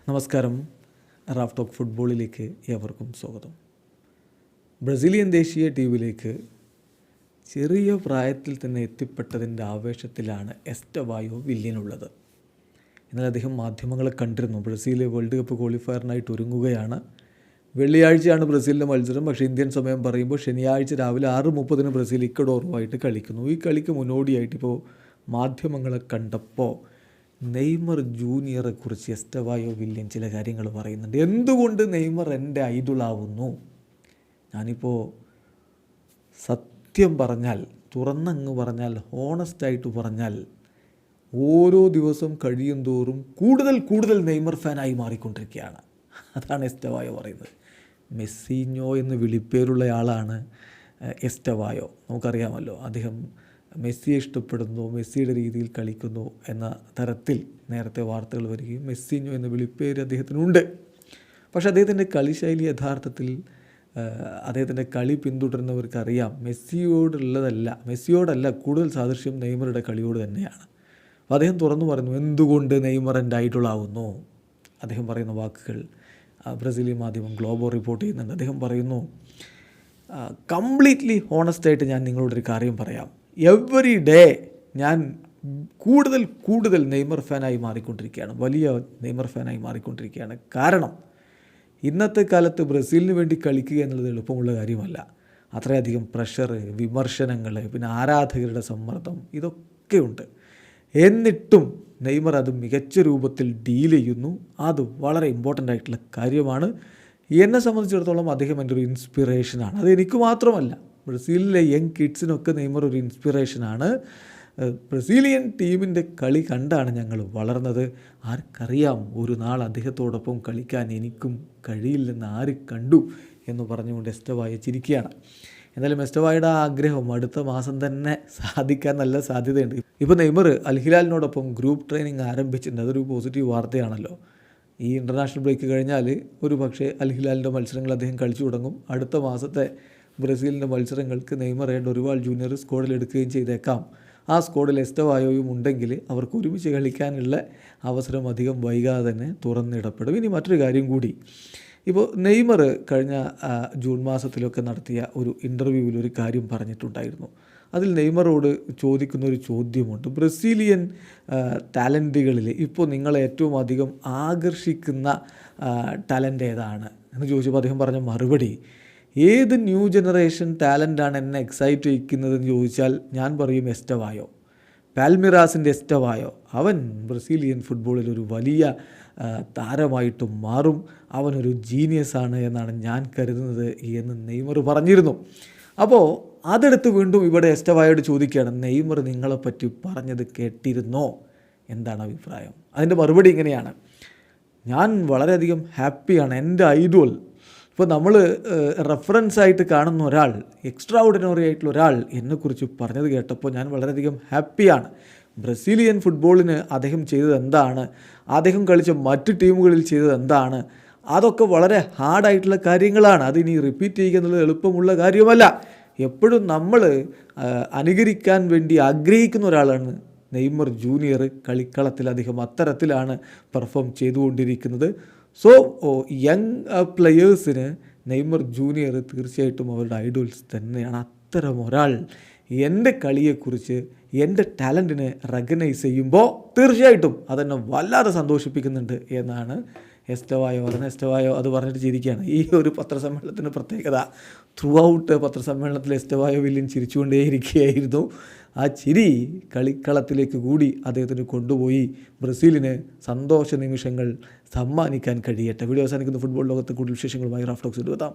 നമസ്കാരം. Raf talk ഫുട്ബോളിലേക്ക് ഏവർക്കും സ്വാഗതം. ബ്രസീലിയൻ ദേശീയ ടീമിലേക്ക് ചെറിയ പ്രായത്തിൽ തന്നെ എത്തിപ്പെട്ടതിൻ്റെ ആവേശത്തിലാണ് എസ്റ്റവായോ വില്യനുള്ളത്. എന്നാൽ അദ്ദേഹം മാധ്യമങ്ങളെ കണ്ടിരുന്നു. ബ്രസീൽ വേൾഡ് കപ്പ് ക്വാളിഫയറിനായിട്ട് ഒരുങ്ങുകയാണ്. വെള്ളിയാഴ്ചയാണ് ബ്രസീലിൻ്റെ മത്സരം. പക്ഷേ ഇന്ത്യൻ സമയം പറയുമ്പോൾ ശനിയാഴ്ച രാവിലെ 6:30 ബ്രസീൽ ഇക്വഡോറുമായിട്ട് കളിക്കുന്നു. ഈ കളിക്ക് മുന്നോടിയായിട്ട് ഇപ്പോൾ മാധ്യമങ്ങളെ കണ്ടപ്പോൾ നെയ്മർ ജൂനിയറെ കുറിച്ച് എസ്റ്റവായോ വില്യൻ ചില കാര്യങ്ങൾ പറയുന്നുണ്ട്. എന്തുകൊണ്ട് നെയ്മർ എൻ്റെ ഐഡോളാവുന്നു? ഞാനിപ്പോൾ സത്യം പറഞ്ഞാൽ, തുറന്നങ്ങ് പറഞ്ഞാൽ, ഹോണസ്റ്റായിട്ട് പറഞ്ഞാൽ, ഓരോ ദിവസം കഴിയും തോറും കൂടുതൽ നെയ്മർ ഫാനായി മാറിക്കൊണ്ടിരിക്കുകയാണ്. അതാണ് എസ്റ്റവായോ പറയുന്നത്. മെസ്സിഞ്ഞോ എന്ന് വിളിപ്പേരുള്ള ആളാണ് എസ്റ്റവായോ. നമുക്കറിയാമല്ലോ, അദ്ദേഹം മെസ്സിയെ ഇഷ്ടപ്പെടുന്നു, മെസ്സിയുടെ രീതിയിൽ കളിക്കുന്നു എന്ന തരത്തിൽ നേരത്തെ വാർത്തകൾ വരികയും മെസ്സിഞ്ഞോ എന്ന വിളിപ്പേര് അദ്ദേഹത്തിനുണ്ട്. പക്ഷേ അദ്ദേഹത്തിൻ്റെ കളിശൈലി യഥാർത്ഥത്തിൽ അദ്ദേഹത്തിൻ്റെ കളി പിന്തുടരുന്നവർക്കറിയാം മെസ്സിയോടല്ല കൂടുതൽ സാദൃശ്യം നെയ്മറുടെ കളിയോട് തന്നെയാണ്. അപ്പോൾ അദ്ദേഹം തുറന്നു പറയുന്നു എന്തുകൊണ്ട് നെയ്മർ എൻ്റെ ഐഡോളാവുന്നു. അദ്ദേഹം പറയുന്ന വാക്കുകൾ ബ്രസീലിയൻ മാധ്യമം ഗ്ലോബോ റിപ്പോർട്ട് ചെയ്യുന്നുണ്ട്. അദ്ദേഹം പറയുന്നു, കംപ്ലീറ്റ്ലി ഹോണസ്റ്റായിട്ട് ഞാൻ നിങ്ങളോടൊരു കാര്യം പറയാം. എവറി ഡേ ഞാൻ കൂടുതൽ നെയ്മർ ഫാനായി മാറിക്കൊണ്ടിരിക്കുകയാണ്, വലിയ നെയ്മർ ഫാനായി മാറിക്കൊണ്ടിരിക്കുകയാണ്. കാരണം ഇന്നത്തെ കാലത്ത് ബ്രസീലിന് വേണ്ടി കളിക്കുക എന്നുള്ളത് എളുപ്പമുള്ള കാര്യമല്ല. അത്രയധികം പ്രഷർ, വിമർശനങ്ങൾ, പിന്നെ ആരാധകരുടെ സമ്മർദ്ദം, ഇതൊക്കെയുണ്ട്. എന്നിട്ടും നെയ്മർ അത് മികച്ച രൂപത്തിൽ ഡീൽ ചെയ്യുന്നു. അത് വളരെ ഇമ്പോർട്ടൻ്റ് ആയിട്ടുള്ള കാര്യമാണ്. എന്നെ സംബന്ധിച്ചിടത്തോളം അദ്ദേഹം എൻ്റെ ഒരു ഇൻസ്പിറേഷനാണ്. അത് എനിക്ക് മാത്രമല്ല, ബ്രസീലിലെ യങ് കിഡ്സിനൊക്കെ നെയ്മർ ഒരു ഇൻസ്പിറേഷനാണ്. ബ്രസീലിയൻ ടീമിൻ്റെ കളി കണ്ടാണ് ഞങ്ങൾ വളർന്നത്. ആർക്കറിയാം, ഒരു നാൾ അദ്ദേഹത്തോടൊപ്പം കളിക്കാൻ എനിക്കും കഴിയില്ലെന്ന് ആര് കണ്ടു എന്ന് പറഞ്ഞുകൊണ്ട് എസ്റ്റവായോ ചിരിക്കുകയാണ്. എന്നാലും എസ്റ്റവായുടെ ആഗ്രഹം അടുത്ത മാസം തന്നെ സാധിക്കാൻ നല്ല സാധ്യതയുണ്ട്. ഇപ്പോൾ നെയ്മർ അൽ ഹിലാലിനോടൊപ്പം ഗ്രൂപ്പ് ട്രെയിനിങ് ആരംഭിച്ചിട്ടുണ്ട്. അതൊരു പോസിറ്റീവ് വാർത്തയാണല്ലോ. ഈ ഇൻ്റർനാഷണൽ ബ്രേക്ക് കഴിഞ്ഞാൽ ഒരു പക്ഷേ അൽ ഹിലാലിൻ്റെ മത്സരങ്ങൾ അദ്ദേഹം കളിച്ചു തുടങ്ങും. അടുത്ത മാസത്തെ ബ്രസീലിൻ്റെ മത്സരങ്ങൾക്ക് നെയ്മർ ഡൊറിവാൾ ജൂനിയർ സ്ക്വാഡിൽ എടുക്കുകയും ചെയ്തേക്കാം. ആ സ്ക്വാഡിൽ എസ്റ്റവായോയും ഉണ്ടെങ്കിൽ അവർക്ക് ഒരുമിച്ച് കളിക്കാനുള്ള അവസരം അധികം വൈകാതെ തന്നെ തുറന്നിടപ്പെടും. ഇനി മറ്റൊരു കാര്യം കൂടി, ഇപ്പോൾ നെയ്മർ കഴിഞ്ഞ ജൂൺ മാസത്തിലൊക്കെ നടത്തിയ ഒരു ഇൻ്റർവ്യൂവിൽ ഒരു കാര്യം പറഞ്ഞിട്ടുണ്ടായിരുന്നു. അതിൽ നെയ്മറോട് ചോദിക്കുന്ന ഒരു ചോദ്യമുണ്ട്. ബ്രസീലിയൻ ടാലൻറ്റുകളിൽ ഇപ്പോൾ നിങ്ങളെ ഏറ്റവും അധികം ആകർഷിക്കുന്ന ടാലൻ്റ് ഏതാണ് എന്ന് ചോദിച്ചപ്പോൾ അദ്ദേഹം പറഞ്ഞ മറുപടി, ഏത് ന്യൂ ജനറേഷൻ ടാലൻ്റാണ് എന്നെ എക്സൈറ്റ് ചെയ്യിക്കുന്നതെന്ന് ചോദിച്ചാൽ ഞാൻ പറയും എസ്റ്റവായോ, പാൽമിറാസിൻ്റെ എസ്റ്റവായോ. അവൻ ബ്രസീലിയൻ ഫുട്ബോളിൽ ഒരു വലിയ താരമായിട്ട് മാറും, അവനൊരു ജീനിയസാണ് എന്നാണ് ഞാൻ കരുതുന്നത് എന്ന് നെയ്മർ പറഞ്ഞിരുന്നു. അപ്പോൾ അതെടുത്ത് വീണ്ടും ഇവിടെ എസ്റ്റവായോട് ചോദിക്കുകയാണ്, നെയ്മർ നിങ്ങളെപ്പറ്റി പറഞ്ഞത് കേട്ടിരുന്നോ, എന്താണ് അഭിപ്രായം? അതിൻ്റെ മറുപടി ഇങ്ങനെയാണ്, ഞാൻ വളരെയധികം ഹാപ്പിയാണ്. എൻ്റെ ഐഡോൾ, ഇപ്പോൾ നമ്മൾ റെഫറൻസായിട്ട് കാണുന്ന ഒരാൾ, എക്സ്ട്രാ ഓർഡിനറി ആയിട്ടുള്ള ഒരാൾ എന്നെക്കുറിച്ച് പറഞ്ഞത് കേട്ടപ്പോൾ ഞാൻ വളരെയധികം ഹാപ്പിയാണ്. ബ്രസീലിയൻ ഫുട്ബോളിന് അദ്ദേഹം ചെയ്തത് എന്താണ്, അദ്ദേഹം കളിച്ച മറ്റ് ടീമുകളിൽ ചെയ്തത് എന്താണ്, അതൊക്കെ വളരെ ഹാർഡായിട്ടുള്ള കാര്യങ്ങളാണ്. അതിനി റിപ്പീറ്റ് ചെയ്യുക എന്നുള്ളത് എളുപ്പമുള്ള കാര്യമല്ല. എപ്പോഴും നമ്മൾ അനുകരിക്കാൻ വേണ്ടി ആഗ്രഹിക്കുന്ന ഒരാളാണ് നെയ്മർ ജൂനിയർ. കളിക്കളത്തിൽ അദ്ദേഹം അത്തരത്തിലാണ് പെർഫോം ചെയ്തുകൊണ്ടിരിക്കുന്നത്. സോ യങ് പ്ലെയേഴ്സിന് നെയ്മർ ജൂനിയർ തീർച്ചയായിട്ടും അവരുടെ ഐഡോൾസ് തന്നെയാണ്. അത്തരം ഒരാൾ എൻ്റെ കളിയെക്കുറിച്ച്, എൻ്റെ ടാലൻറ്റിനെ റെക്കഗ്നൈസ് ചെയ്യുമ്പോൾ തീർച്ചയായിട്ടും അതെന്നെ വല്ലാതെ സന്തോഷിപ്പിക്കുന്നുണ്ട് എന്നാണ് എസ്റ്റവായോ പറഞ്ഞത്. എസ്റ്റവായോ അത് പറഞ്ഞിട്ട് ചിരിക്കുകയാണ്. ഈ ഒരു പത്രസമ്മേളനത്തിൻ്റെ പ്രത്യേകത, ത്രൂ ഔട്ട് പത്രസമ്മേളനത്തിൽ എസ്റ്റവായോ വില്യൻ ചിരിച്ചുകൊണ്ടേയിരിക്കുകയായിരുന്നു. ആ ചിരി കളിക്കളത്തിലേക്ക് കൂടി അദ്ദേഹത്തിന് കൊണ്ടുപോയി ബ്രസീലിന് സന്തോഷ നിമിഷങ്ങൾ സമ്മാനിക്കാൻ കഴിയട്ടെ. വീഡിയോ അവസാനിക്കുന്ന ഫുട്ബോൾ ലോകത്ത് കൂടുതൽ വിശേഷങ്ങളുമായി റാഫ് ടോക്സ് എത്താം.